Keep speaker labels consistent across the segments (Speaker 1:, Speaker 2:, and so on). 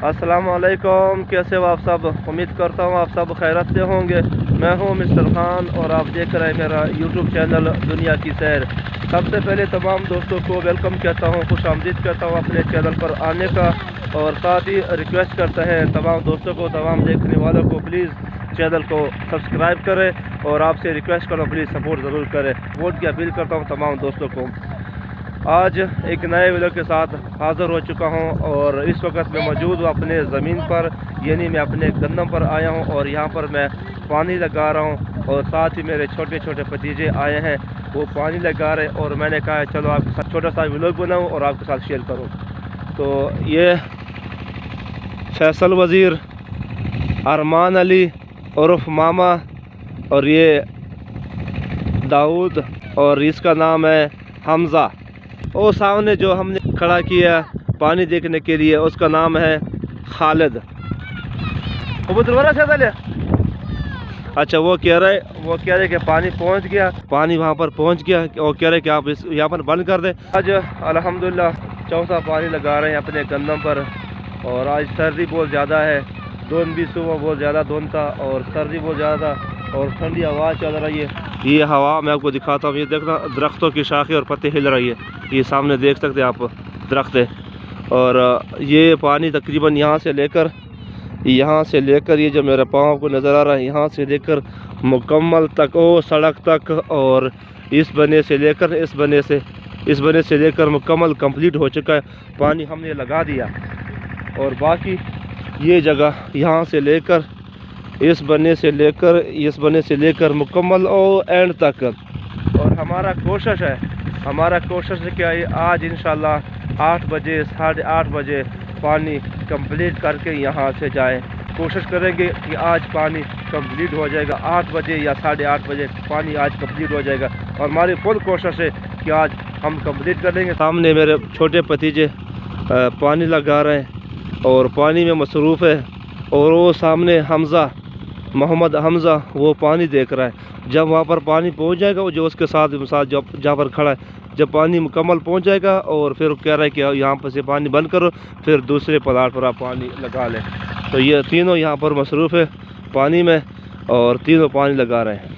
Speaker 1: अस्सलामुअलैकुम, कैसे हो आप सब। उम्मीद करता हूँ आप सब खैरत से होंगे। मैं हूँ मिस्टर खान और आप देख रहे हैं मेरा यूट्यूब चैनल दुनिया की सैर। सबसे पहले तमाम दोस्तों को वेलकम कहता हूँ, खुश आमदीद कहता हूँ अपने चैनल पर आने का, और साथ ही रिक्वेस्ट करते हैं तमाम दोस्तों को, तमाम देखने वालों को, प्लीज़ चैनल को सब्सक्राइब करें और आपसे रिक्वेस्ट करो प्लीज़ सपोर्ट ज़रूर करें। वोट की अपील करता हूँ तमाम दोस्तों को। आज एक नए वीडियो के साथ हाज़िर हो चुका हूं और इस वक्त मैं मौजूद हूं अपने ज़मीन पर, यानी मैं अपने गंदम पर आया हूं और यहां पर मैं पानी लगा रहा हूं और साथ ही मेरे छोटे छोटे भतीजे आए हैं, वो पानी लगा रहे, और मैंने कहा चलो आपके साथ छोटा सा व्लॉग बनाऊं और आपके साथ शेयर करूं। तो ये फैसल वज़ीर, अरमान अली उर्फ मामा, और ये दाऊद, और इसका नाम है हमज़ा। और सामने जो हमने खड़ा किया पानी देखने के लिए उसका नाम है खालिद। अच्छा, वो कह रहे कि पानी पहुंच गया, पानी वहां पर पहुंच गया, और कह रहे कि आप इस यहाँ पर बंद कर दें। आज अल्हम्दुलिल्लाह चौथा पानी लगा रहे हैं अपने गंदम पर, और आज सर्दी बहुत ज़्यादा है, धुंध भी सुबह बहुत ज़्यादा धुंध था और सर्दी बहुत ज़्यादा था और ठंडी हवा चल रही है। ये हवा मैं आपको दिखाता हूँ, ये देखना दरख्तों की शाखें और पत्ते हिल रही है, ये सामने देख सकते हैं आप दरख्त है। और ये पानी तकरीबन यहाँ से लेकर ये जो मेरा पाँव को नज़र आ रहा है, यहाँ से लेकर मुकम्मल तक ओ सड़क तक, और इस बने से लेकर मुकम्मल कंप्लीट हो चुका है। पानी हमने लगा दिया, और बाकी ये जगह यहाँ से लेकर इस बने से लेकर मुकम्मल और एंड तक। और हमारा कोशिश है कि आज इंशाल्लाह 8 बजे 8:30 बजे पानी कंप्लीट करके यहाँ से जाएं। कोशिश करेंगे कि आज पानी कंप्लीट हो जाएगा, 8 बजे या 8:30 बजे पानी आज कंप्लीट हो जाएगा, और हमारी फुल कोशिश है कि आज हम कंप्लीट कर लेंगे। सामने मेरे छोटे भतीजे पानी लगा रहे हैं और पानी में मसरूफ़ है, और वो सामने मोहम्मद हमज़ा वो पानी देख रहा है। जब वहाँ पर पानी पहुँच जाएगा, वो जो उसके साथ जहाँ पर खड़ा है, जब पानी मुकम्मल पहुँच जाएगा, और फिर कह रहा है कि यहाँ पर से पानी बंद करो, फिर दूसरे प्लाट पर आप पानी लगा लें। तो ये तीनों यहाँ पर मसरूफ़ है पानी में, और तीनों पानी लगा रहे हैं।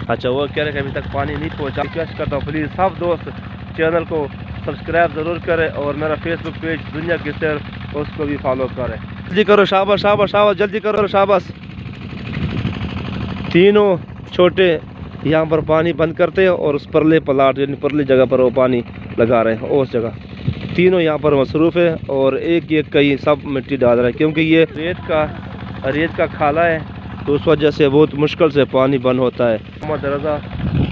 Speaker 1: अच्छा, वो कह रहे हैं कि अभी तक पानी नहीं पहुँचा। रिक्वेस्ट करता हूँ प्लीज़ सब दोस्त चैनल को सब्सक्राइब ज़रूर करें, और मेरा फेसबुक पेज दुनिया की सैर उसको भी फॉलो करें। जल्दी करो, शाबाश शाबाश शाबाश, जल्दी करो शाबाश। तीनों छोटे यहाँ पर पानी बंद करते हैं और उस परले प्लाट यानी परली जगह पर वो पानी लगा रहे हैं। उस जगह तीनों यहाँ पर मसरूफ़ है, और एक एक कहीं सब मिट्टी डाल रहे हैं, क्योंकि ये रेत का खाला है, तो उस वजह से बहुत मुश्किल से पानी बंद होता है। मोहम्मद रज़ा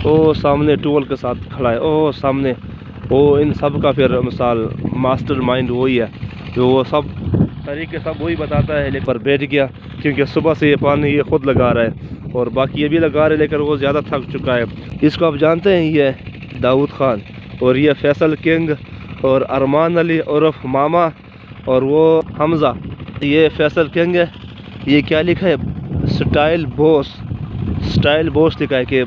Speaker 1: वो सामने टूल के साथ खड़ा है, ओ सामने वो इन सब का फिर मिसाल मास्टर माइंड वही है, जो वो सब तरीके सब वही बताता है। लेकिन पर बैठ गया, क्योंकि सुबह से ये पानी ये खुद लगा रहा है, और बाकी ये भी लगा रहे हैं, लेकिन वो ज़्यादा थक चुका है। इसको आप जानते हैं, ये दाऊद खान, और ये फैसल किंग, और अरमान अली उर्फ मामा, और वो हमज़ा। ये फैसल किंग है, ये क्या लिखा है, स्टाइल बॉस लिखा है कि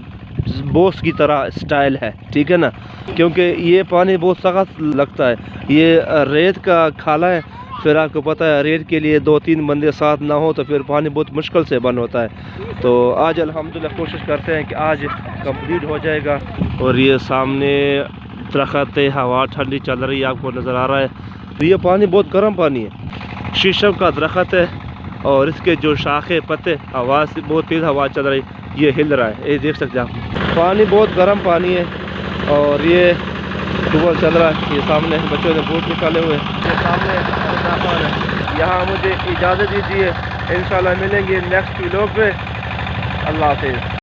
Speaker 1: बॉस की तरह स्टाइल है, ठीक है ना, क्योंकि ये पानी बहुत सख्त लगता है। ये रेत का खाला है, फिर आपको पता है रेत के लिए 2-3 बंदे साथ ना हो तो फिर पानी बहुत मुश्किल से बंद होता है। तो आज अल्हम्दुलिल्लाह कोशिश करते हैं कि आज कंप्लीट हो जाएगा। और ये सामने दरख्त है, हवा ठंडी चल रही है, आपको नज़र आ रहा है। तो ये पानी बहुत गर्म पानी है, शीशम का दरख्त है, और इसके जो शाखे पत्ते हवा से बहुत तेज़ हवा चल रही, ये हिल रहा है, ये देख सकते हैं आप। पानी बहुत गर्म पानी है, और ये टूबल चल रहा है। ये सामने बच्चों ने बोट निकाले हुए हैं, ये सामने है। यहाँ मुझे इजाज़त दीजिए, इंशाल्लाह मिलेंगे नेक्स्ट व्लॉग पे। अल्लाह हाफ़िज़।